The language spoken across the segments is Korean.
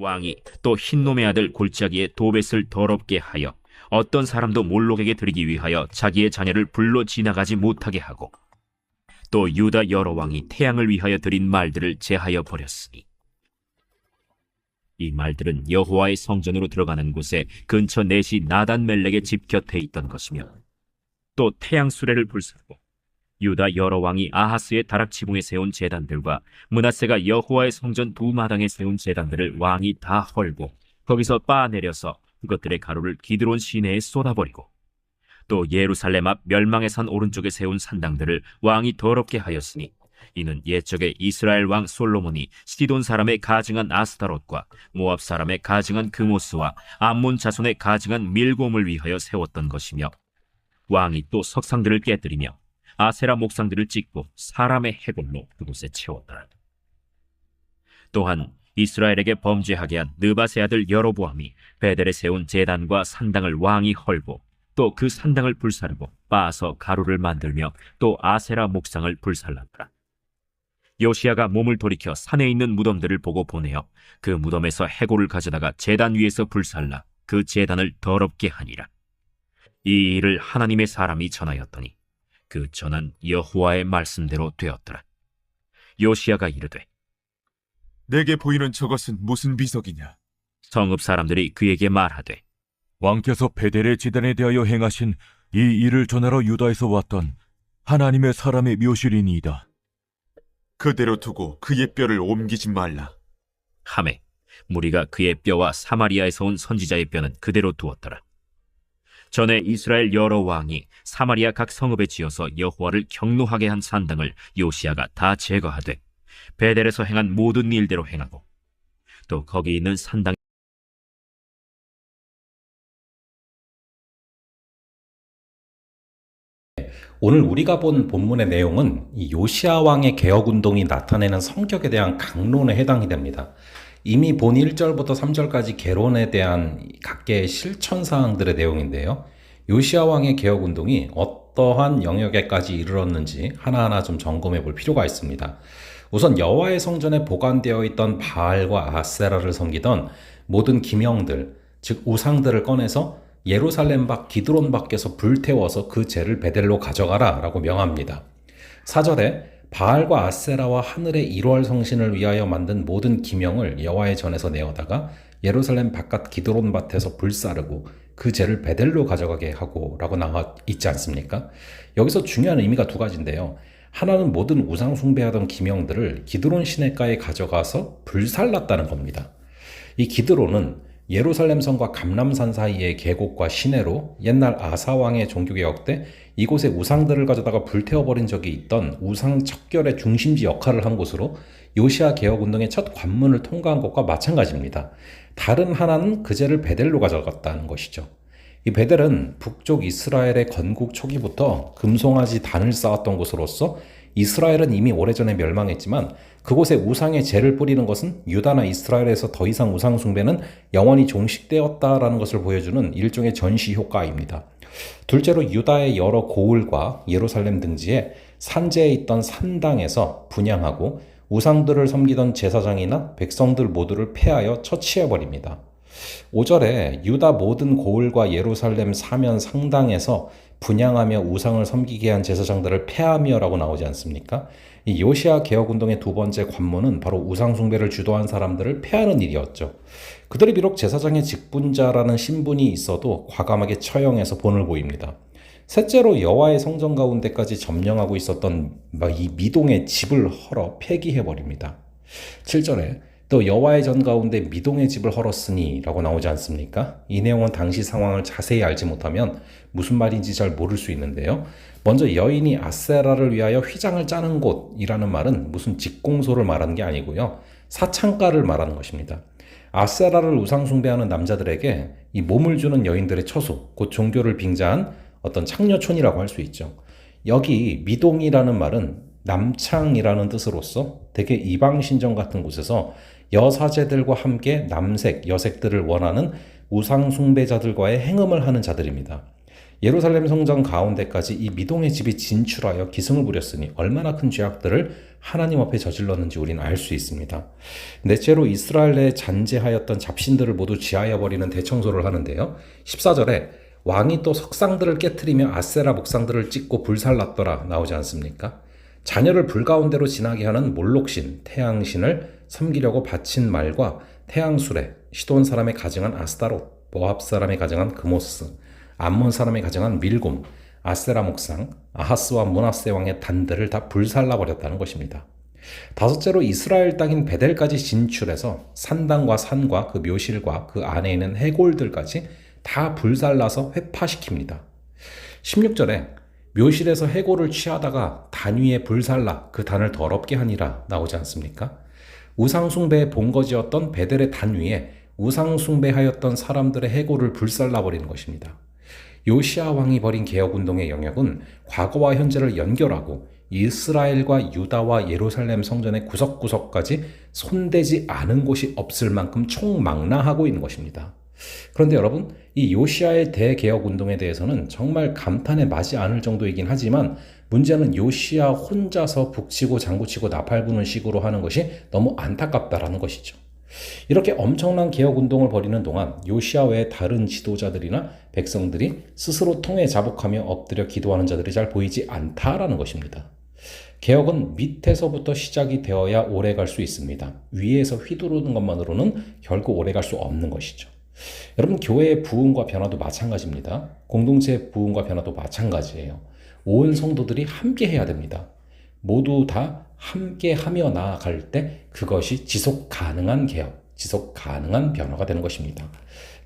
왕이 또 흰놈의 아들 골짜기에 도벳을 더럽게 하여 어떤 사람도 몰록에게 드리기 위하여 자기의 자녀를 불로 지나가지 못하게 하고, 또 유다 여러 왕이 태양을 위하여 드린 말들을 제하여 버렸으니, 이 말들은 여호와의 성전으로 들어가는 곳에 근처 넷이 나단 멜렉의 집 곁에 있던 것이며, 또 태양 수레를 불사르고 유다 여러 왕이 아하스의 다락지붕에 세운 제단들과 므낫세가 여호와의 성전 두 마당에 세운 제단들을 왕이 다 헐고 거기서 빻아내려서 그것들의 가루를 기드론 시내에 쏟아버리고, 또 예루살렘 앞 멸망의 산 오른쪽에 세운 산당들을 왕이 더럽게 하였으니, 이는 옛적에 이스라엘 왕 솔로몬이 시돈 사람의 가증한 아스타롯과 모압 사람의 가증한 그모스와 암몬 자손의 가증한 밀곰을 위하여 세웠던 것이며, 왕이 또 석상들을 깨뜨리며 아세라 목상들을 찍고 사람의 해골로 그곳에 채웠더라. 또한 이스라엘에게 범죄하게 한 느밧의 아들 여로보암이 베델에 세운 제단과 산당을 왕이 헐고 또 그 산당을 불사르고 빻아서 가루를 만들며 또 아세라 목상을 불살랐더라. 요시야가 몸을 돌이켜 산에 있는 무덤들을 보고 보내어 그 무덤에서 해골을 가져다가 제단 위에서 불살라 그 제단을 더럽게 하니라. 이 일을 하나님의 사람이 전하였더니 그 전한 여호와의 말씀대로 되었더라. 요시야가 이르되, 내게 보이는 저것은 무슨 비석이냐? 성읍 사람들이 그에게 말하되, 왕께서 베델의 제단에 대하여 행하신 이 일을 전하러 유다에서 왔던 하나님의 사람의 묘실이니이다. 그대로 두고 그의 뼈를 옮기지 말라. 하매 무리가 그의 뼈와 사마리아에서 온 선지자의 뼈는 그대로 두었더라. 전에 이스라엘 여러 왕이 사마리아 각 성읍에 지어서 여호와를 경노하게 한 산당을 요시야가 다 제거하되 베델에서 행한 모든 일대로 행하고, 또 거기 있는 산당 오늘 우리가 본 본문의 내용은 이 요시야 왕의 개혁 운동이 나타내는 성격에 대한 강론에 해당이 됩니다. 이미 본 1절부터 3절까지 개론에 대한 각계의 실천 사항들의 내용인데요. 요시야 왕의 개혁 운동이 어떠한 영역에까지 이르렀는지 하나하나 좀 점검해 볼 필요가 있습니다. 우선 여호와의 성전에 보관되어 있던 바알과 아세라를 섬기던 모든 기명들, 즉 우상들을 꺼내서 예루살렘 밖 기드론 밖에서 불태워서 그 재를 베델로 가져가라 라고 명합니다. 4절에 바알과 아세라와 하늘의 1월 성신을 위하여 만든 모든 기명을 여호와의 전에서 내어다가 예루살렘 바깥 기드론 밭에서 불사르고 그 재를 베델로 가져가게 하고 라고 나와 있지 않습니까? 여기서 중요한 의미가 두 가지인데요. 하나는 모든 우상 숭배하던 기명들을 기드론 시내가에 가져가서 불살랐다는 겁니다. 이 기드론은 예루살렘 성과 감람산 사이의 계곡과 시내로 옛날 아사왕의 종교개혁 때 이곳에 우상들을 가져다가 불태워버린 적이 있던 우상 척결의 중심지 역할을 한 곳으로 요시야 개혁운동의 첫 관문을 통과한 것과 마찬가지입니다. 다른 하나는 그 재를 베델로 가져갔다는 것이죠. 이 베델은 북쪽 이스라엘의 건국 초기부터 금송아지 단을 쌓았던 곳으로서 이스라엘은 이미 오래전에 멸망했지만 그곳에 우상의 재를 뿌리는 것은 유다나 이스라엘에서 더 이상 우상 숭배는 영원히 종식되었다라는 것을 보여주는 일종의 전시 효과입니다. 둘째로 유다의 여러 고을과 예루살렘 등지에 산지에 있던 산당에서 분향하고 우상들을 섬기던 제사장이나 백성들 모두를 폐하여 처치해버립니다. 5절에 유다 모든 고을과 예루살렘 사면 상당에서 분향하며 우상을 섬기게 한 제사장들을 폐하며 라고 나오지 않습니까? 이 요시야 개혁운동의 두 번째 관문은 바로 우상 숭배를 주도한 사람들을 폐하는 일이었죠. 그들이 비록 제사장의 직분자라는 신분이 있어도 과감하게 처형해서 본을 보입니다. 셋째로 여호와의 성전 가운데까지 점령하고 있었던 이 미동의 집을 헐어 폐기해버립니다. 7절에 또 여호와의 전 가운데 미동의 집을 헐었으니 라고 나오지 않습니까? 이 내용은 당시 상황을 자세히 알지 못하면 무슨 말인지 잘 모를 수 있는데요. 먼저 여인이 아세라를 위하여 휘장을 짜는 곳이라는 말은 무슨 직공소를 말하는 게 아니고요. 사창가를 말하는 것입니다. 아세라를 우상 숭배하는 남자들에게 이 몸을 주는 여인들의 처소, 곧 종교를 빙자한 어떤 창녀촌이라고 할 수 있죠. 여기 미동이라는 말은 남창이라는 뜻으로서 대개 이방신전 같은 곳에서 여사제들과 함께 남색, 여색들을 원하는 우상 숭배자들과의 행음을 하는 자들입니다. 예루살렘 성전 가운데까지 이 미동의 집이 진출하여 기승을 부렸으니 얼마나 큰 죄악들을 하나님 앞에 저질렀는지 우리는 알 수 있습니다. 넷째로 이스라엘 내에 잔재하였던 잡신들을 모두 지하여 버리는 대청소를 하는데요. 14절에 왕이 또 석상들을 깨트리며 아세라 목상들을 찍고 불살랐더라 나오지 않습니까? 자녀를 불 가운데로 지나게 하는 몰록신, 태양신을 섬기려고 바친 말과 태양수레, 시돈 사람의 가증한 아스타롯, 모압 사람의 가증한 그모스, 암몬 사람의 가증한 밀곰, 아세라 목상, 아하스와 므낫세 왕의 단들을 다 불살라버렸다는 것입니다. 다섯째로 이스라엘 땅인 베델까지 진출해서 산당과 산과 그 묘실과 그 안에 있는 해골들까지 다 불살라서 회파시킵니다. 16절에 묘실에서 해골을 취하다가 단 위에 불살라 그 단을 더럽게 하니라 나오지 않습니까? 우상숭배의 본거지였던 베델의 단 위에 우상숭배하였던 사람들의 해골을 불살라버리는 것입니다. 요시야 왕이 벌인 개혁운동의 영역은 과거와 현재를 연결하고 이스라엘과 유다와 예루살렘 성전의 구석구석까지 손대지 않은 곳이 없을 만큼 총망라하고 있는 것입니다. 그런데 여러분, 이 요시야의 대개혁운동에 대해서는 정말 감탄에 맞지 않을 정도이긴 하지만 문제는 요시야 혼자서 북치고 장구치고 나팔 부는 식으로 하는 것이 너무 안타깝다라는 것이죠. 이렇게 엄청난 개혁운동을 벌이는 동안 요시야 외의 다른 지도자들이나 백성들이 스스로 통에 자복하며 엎드려 기도하는 자들이 잘 보이지 않다라는 것입니다. 개혁은 밑에서부터 시작이 되어야 오래 갈 수 있습니다. 위에서 휘두르는 것만으로는 결국 오래 갈 수 없는 것이죠. 여러분, 교회의 부흥과 변화도 마찬가지입니다. 공동체의 부흥과 변화도 마찬가지예요. 온 성도들이 함께 해야 됩니다. 모두 다 함께 하며 나아갈 때 그것이 지속 가능한 개혁, 지속 가능한 변화가 되는 것입니다.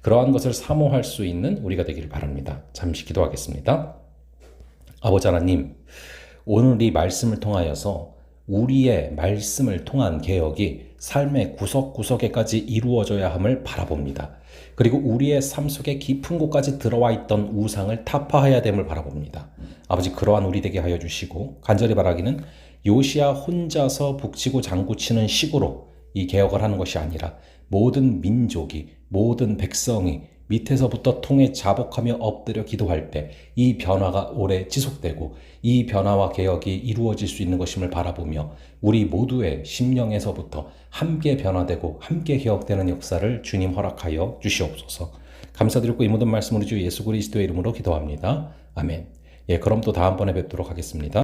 그러한 것을 사모할 수 있는 우리가 되기를 바랍니다. 잠시 기도하겠습니다. 아버지 하나님, 오늘 이 말씀을 통하여서 우리의 말씀을 통한 개혁이 삶의 구석구석에까지 이루어져야 함을 바라봅니다. 그리고 우리의 삶 속에 깊은 곳까지 들어와 있던 우상을 타파해야 됨을 바라봅니다. 아버지, 그러한 우리 되게 하여 주시고 간절히 바라기는 요시야 혼자서 북치고 장구치는 식으로 이 개혁을 하는 것이 아니라 모든 민족이, 모든 백성이 밑에서부터 통에 자복하며 엎드려 기도할 때 이 변화가 오래 지속되고 이 변화와 개혁이 이루어질 수 있는 것임을 바라보며 우리 모두의 심령에서부터 함께 변화되고 함께 개혁되는 역사를 주님 허락하여 주시옵소서. 감사드리고 이 모든 말씀으로 주 예수 그리스도의 이름으로 기도합니다. 아멘. 그럼 또 다음번에 뵙도록 하겠습니다.